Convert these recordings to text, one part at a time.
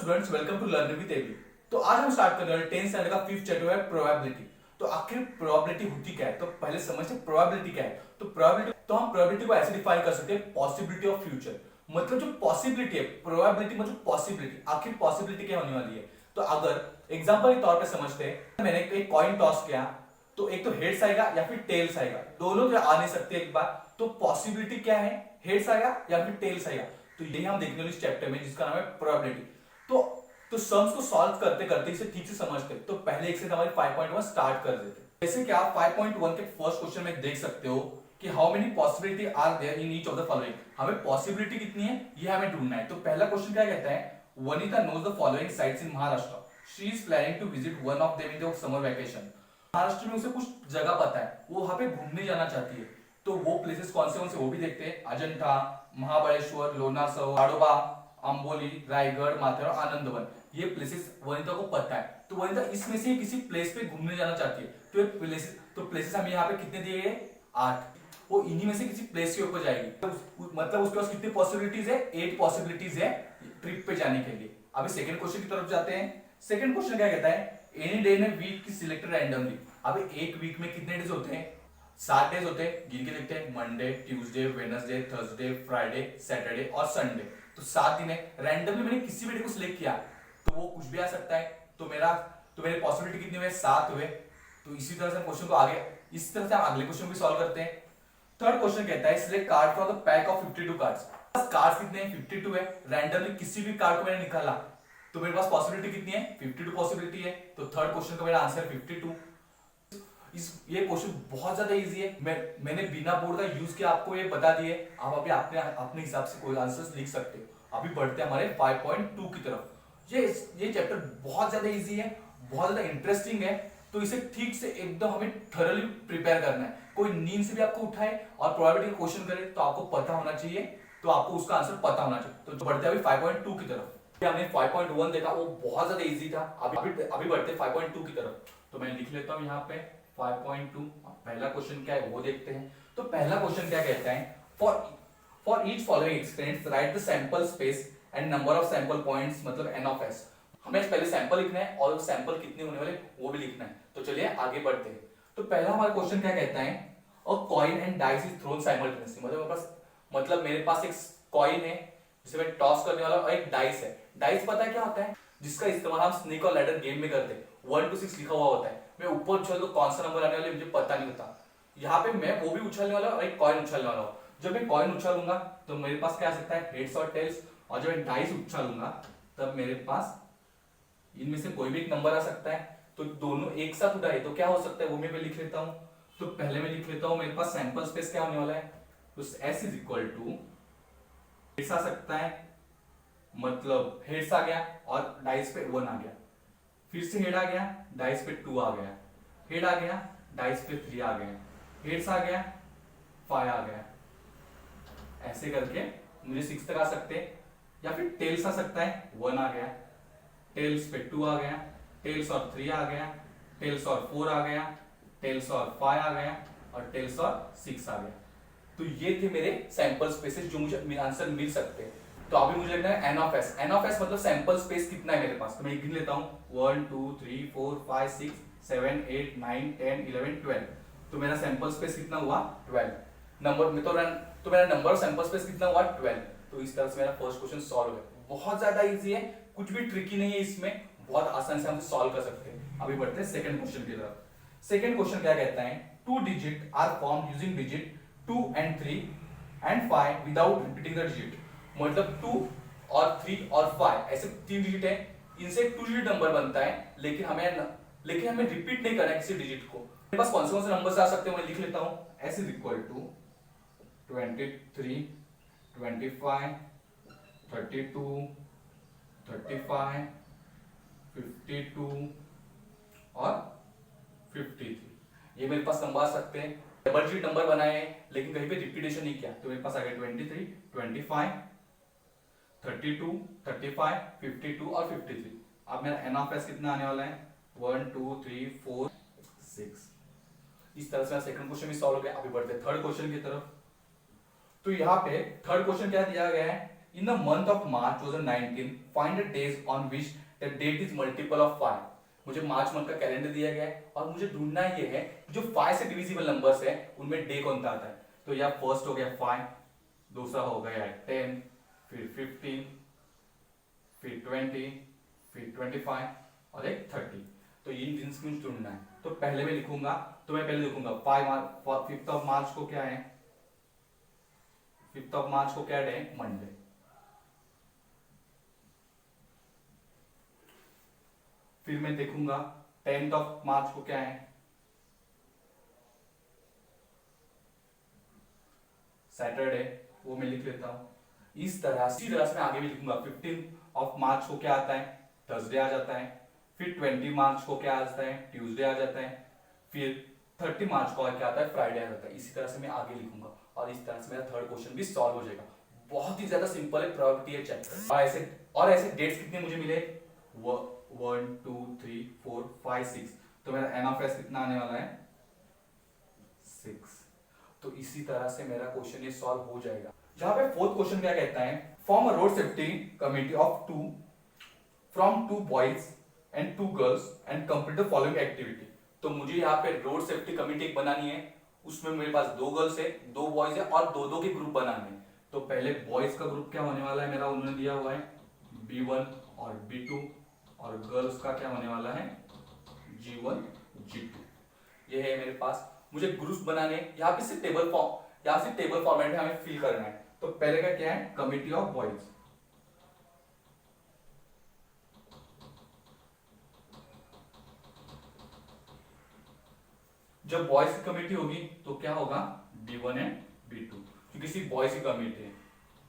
Students, welcome to learn with AB. तो आज हम स्टार्ट करने वाले 10th स्टैंडर्ड का 5th चैप्टर है प्रोबेबिलिटी। तो आखिर प्रोबेबिलिटी होती क्या है, तो पहले समझते हैं प्रोबेबिलिटी क्या है। तो हम प्रोबेबिलिटी को ऐसे डिफाइन कर सकते हैं, पॉसिबिलिटी ऑफ फ्यूचर। मतलब जो पॉसिबिलिटी है, प्रोबेबिलिटी मतलब पॉसिबिलिटी, आखिर पॉसिबिलिटी क्या होने वाली है। तो अगर एग्जांपल के तौर पे समझते हैं, मैंने एक कॉइन टॉस किया तो एक तो हेड्स आएगा या फिर टेल्स आएगा, दोनों तो आ नहीं सकते एक बार। तो पॉसिबिलिटी क्या है, हेड्स आएगा या फिर टेल्स आएगा। तो यही हम देखने वाले इस चैप्टर में, जिसका नाम है प्रोबेबिलिटी। तो सम्स को सॉल्व करते करते इसे ठीक से समझते, तो पहले एक से हमारी 5.1 स्टार्ट कर देते। जैसे कि आप 5.1 के फर्स्ट क्वेश्चन में देख सकते हो कि how many possibility are there in each of the following. हमें पॉसिबिलिटी कितनी है ये हमें ढूंढना है। तो पहला क्वेश्चन क्या कहता है, Vanita knows the following sites in Maharashtra, she is planning to visit one of them in the summer vacation. Maharashtra में उसे कुछ जगह पता है, वो वहां पे घूमने जाना चाहती है। तो वो प्लेसेस कौन से वो भी देखते हैं, अजंठा, महाबळेश्वर, लोणार सरोवर, ताडोबा, अंबोली, रायगढ़, माथेरान, आनंदवन। ये प्लेसेस वनिता को पता है। तो वनिता इसमें से किसी प्लेस पे घूमने जाना चाहती है। तो प्लेसेस हमें यहाँ पे कितने दिए गए, 8। वो इन्हीं में से किसी प्लेस के ऊपर जाएगी। मतलब उसके पास कितनी पॉसिबिलिटीज है, 8 पॉसिबिलिटीज है ट्रिप पे जाने के लिए। अभी सेकंड क्वेश्चन की तरफ जाते हैं। सेकंड क्वेश्चन क्या कहता है, any day in a week की सिलेक्टेड रैंडमली। अभी एक वीक में कितने डेज होते हैं, 7 डेज होते हैं। गिन के देखते हैं, Monday, Tuesday, Wednesday, Thursday, Friday, Saturday और संडे। तो 7 दिन है। रैंडमली मैंने किसी भी डे को सिलेक्ट किया तो वो कुछ भी आ सकता है। तो मेरे पॉसिबिलिटी कितनी हुए, 7 हुए। तो इसी तरह से क्वेश्चन को आगे इस तरह से हम अगले क्वेश्चन भी सॉल्व करते हैं। थर्ड क्वेश्चन कहता है, select card from the pack of 52 cards. Cards कितने हैं, 52 है। रैंडमली किसी भी कार्ड को मैंने निकाला तो मेरे पास पॉसिबिलिटी कितनी है, 52 पॉसिबिलिटी है। तो थर्ड क्वेश्चन का मेरा आंसर 52। ये क्वेश्चन बहुत ज्यादा इजी है। मैंने बिना बोर्ड का यूज किया आपको ये बता दिए। आप अभी अपने हिसाब से कोई आंसर्स लिख सकते हो। अभी बढ़ते हैं हमारे 5.2 की तरफ। ये चैप्टर बहुत ज्यादा इजी है, बहुत ज्यादा इंटरेस्टिंग है। तो इसे ठीक से एकदम हमें थॉरली प्रिपेयर करना है। कोई नींद से भी आपको उठाए और प्रोबेबिलिटी का क्वेश्चन करे तो आपको पता होना चाहिए, तो आपको उसका आंसर पता होना चाहिए। तो बढ़ते हैं अभी 5.2 की तरफ। हमने 5.1 देखा, वो बहुत ज्यादा इजी था। अभी बढ़ते हैं 5.2 की तरफ। तो मैं लिख लेता हूं यहाँ पे 5.2। पहला क्वेश्चन क्या है वो देखते हैं। तो पहला क्वेश्चन क्या कहता है, for each following experiment right the sample space and number of sample points, मतलब n ऑफ s। हमें पहले सैंपल लिखना है और सैंपल कितने होने वाले वो भी लिखना है। तो चलिए आगे बढ़ते हैं। तो पहला हमारा क्वेश्चन क्या कहता है, अ coin and dice is throne simultaneously. मतलब मेरे पास एक कॉइन है जिसे मैं टॉस करने वाला और एक डाइस है। डाइस पता है क्या होता है, जिसका इस्तेमाल हम स्नेक और लैडर गेम में करते हैं। 1 to 6 लिखा हुआ होता है। मैं ऊपर उछल तो कौन सा नंबर आने वाला मुझे पता नहीं होता। यहाँ पे मैं वो भी उछलने वाला और एक कॉइन उछलने वाला हूँ। जब मैं कॉइन उछलूंगा तो मेरे पास क्या आ सकता है, हेड्स और टेल्स। और जब मैं डाइस उछलूंगा तब मेरे पास इनमें से कोई भी एक नंबर आ सकता है। तो दोनों एक साथ उठाए तो क्या हो सकता है वो मैं लिख लेता हूं। तो पहले मैं लिख लेता हूं, मेरे पास सैंपल स्पेस क्या होने वाला है, तो s is equal to heads आ सकता है, मतलब हेड्स आ गया और डाइस पे 1 आ गया। फिर से हेड आ गया, डाइस पे 2 आ गया। हेड आ गया, डाइस पे 3 आ गया। हेड्स आ गया, 5 आ गया। ऐसे करके मुझे 6 तक आ सकते हैं। या फिर टेल्स आ सकता है, 1 आ गया, टेल्स पे 2 आ गया, टेल्स और 3 आ गया, टेल्स और 4 आ गया, टेल्स और 5 आ गया और टेल्स और 6 आ गया। तो ये थे मेरे सैंपल स्पेसेस जो मुझे आंसर मिल सकते हैं। तो अभी मुझे लिखना है n of S. N of S मतलब सैंपल स्पेस कितना है मेरे पास। तो मैं गिन लेता हूं, 1 2 3 4 5 6 7 8 9 10 11 12। तो मेरा सैंपल स्पेस कितना हुआ, 12 नंबर में। तो मेरा नंबर ऑफ सैंपल स्पेस कितना हुआ, 12। तो इस तरह से मेरा फर्स्ट क्वेश्चन सॉल्व है। बहुत ज्यादा इजी है, कुछ भी ट्रिकी नहीं है इसमें, बहुत आसान से हम सॉल्व कर सकते हैं। अभी बढ़ते हैं सेकंड क्वेश्चन की तरफ। सेकंड क्वेश्चन क्या कहता है, 2 digit are form using digit 2 and 3 and 5 without repeating the digit. मतलब 2 और 3 और 5 ऐसे 3 डिजिट है, इनसे 2 डिजिट नंबर बनता है, लेकिन हमें रिपीट नहीं करना है किसी डिजिट को। मेरे पास कौन से नंबर आ सकते हैं मैं लिख लेता हूं, s इज इक्वल टू 23 25 32 35 52 और 53। ये मेरे पास नंबर आ सकते हैं। डबल डिजिट नंबर बनाए लेकिन कहीं पे रिपीटेशन नहीं किया। तो मेरे पास आ गया 23 25 32 35 52 और 53। अब मेरा एन ऑफ एस कितना आने वाला है, 1 2 3 4 6। इस तरह से सेकंड क्वेश्चन भी सॉल्व हो गया। अभी बढ़ते हैं थर्ड क्वेश्चन की तरफ। तो यहाँ पे थर्ड क्वेश्चन क्या दिया गया है, in the month of March 2019 find the days on which the date is multiple of 5। मुझे मार्च मंथ का कैलेंडर दिया गया है और मुझे ढूंढना ये है जो 5 से डिविजिबल नंबर्स है उनमें डे कौन सा आता है। तो यह फर्स्ट हो गया 5, दूसरा हो गया 10, फिर 15, फिर 20, फिर 25 और एक 30। तो इन दिन से मुझे ढूंढना है। तो पहले मैं लिखूंगा, तो मैं पहले लिखूंगा 5 ऑफ मार्च को क्या है, 5 ऑफ मार्च को क्या डे है, मंडे। फिर मैं देखूंगा 10th ऑफ मार्च को क्या है, सैटरडे, वो मैं लिख लेता हूं। इसी तरह से मैं आगे भी लिखूंगा। 15 ऑफ मार्च को क्या आता है, थर्सडे आ जाता है। फिर 20 मार्च को क्या आता है, ट्यूसडे आ जाता है। फिर 30 मार्च को क्या आता है, फ्राइडे आ जाता है। इसी तरह से मैं आगे लिखूंगा और इस तरह से मेरा थर्ड क्वेश्चन भी सॉल्व हो जाएगा। बहुत ही ज्यादा सिंपल है, प्रोबेबिलिटी है चैप्टर। और ऐसे डेट्स कितने मुझे मिले, 1 2 3 4 5 6। तो मेरा एन ऑफ एस कितना आने वाला है, 6। तो इसी तरह से मेरा क्वेश्चन ये सॉल्व हो जाएगा। जहां पे फोर्थ क्वेश्चन क्या कहता है, form a road safety committee of 2 from 2 boys and 2 girls and complete the following activity. तो मुझे यहाँ पे रोड सेफ्टी कमिटी एक बनानी है, उसमें मेरे पास 2 गर्ल्स है, 2 बॉयज है और 2-2 के ग्रुप बनाने हैं। तो पहले बॉयज का ग्रुप क्या होने वाला है मेरा, उन्होंने दिया हुआ है B1 और B2, और गर्ल्स का क्या होने वाला है, G1 G2। ये है मेरे पास। मुझे ग्रुप्स बनाने, यहाँ पे सिर्फ टेबल फॉर्मेट में हमें फिल करना है। तो पहले का क्या है, कमिटी ऑफ बॉयज। जब बॉयज की कमिटी होगी तो क्या होगा, B1 एंड B2, क्योंकि सिर्फ बॉयज की कमिटी है।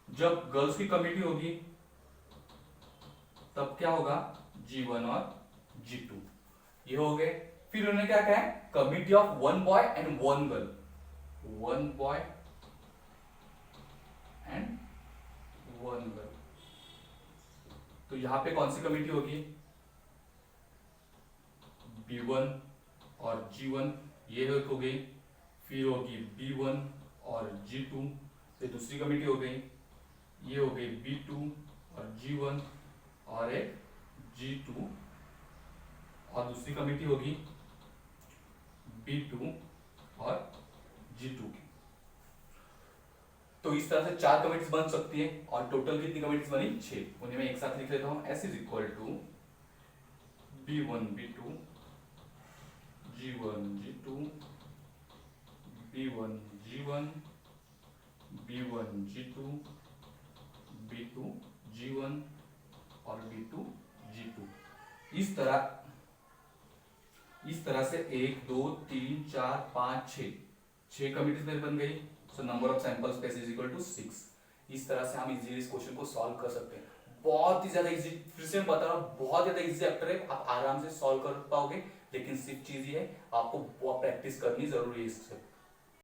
जब गर्ल्स की कमिटी होगी तब क्या होगा, G1 और G2। ये हो गए। फिर उन्होंने क्या कहा है, committee of 1 boy and 1 girl, 1 boy and 1 girl. तो यहां पे कौन सी कमिटी होगी, B1 और G1, ये हो गई। फिर होगी B1 और G2, ये दूसरी कमिटी हो गई। ये हो गई B2 और G1 और एक G2, और दूसरी कमिटी होगी B2 और G2 की। तो इस तरह से 4 कमिटीज बन सकती है और टोटल कितनी कमिटीज बनी, 6। उन्हें मैं एक साथ लिख लेता हूं, S is equal to B1 B2 G1 G2 B1 G1 B1 G2 B2 G1 और B2 G2। इस तरह से 1 2 3 4 5 6 कमिटीज मेरी बन गई। So number of sample space is equal to 6। इस तरह से हम इजीली इस क्वेश्चन को सॉल्व कर सकते हैं। बहुत ही ज्यादा इजी, फिर से मैं बता रहा हूँ, बहुत ज्यादा इजी चैप्टर है, आप आराम से सॉल्व कर पाओगे। लेकिन सिर्फ चीज ये है, आपको प्रैक्टिस करनी जरूरी है इससे।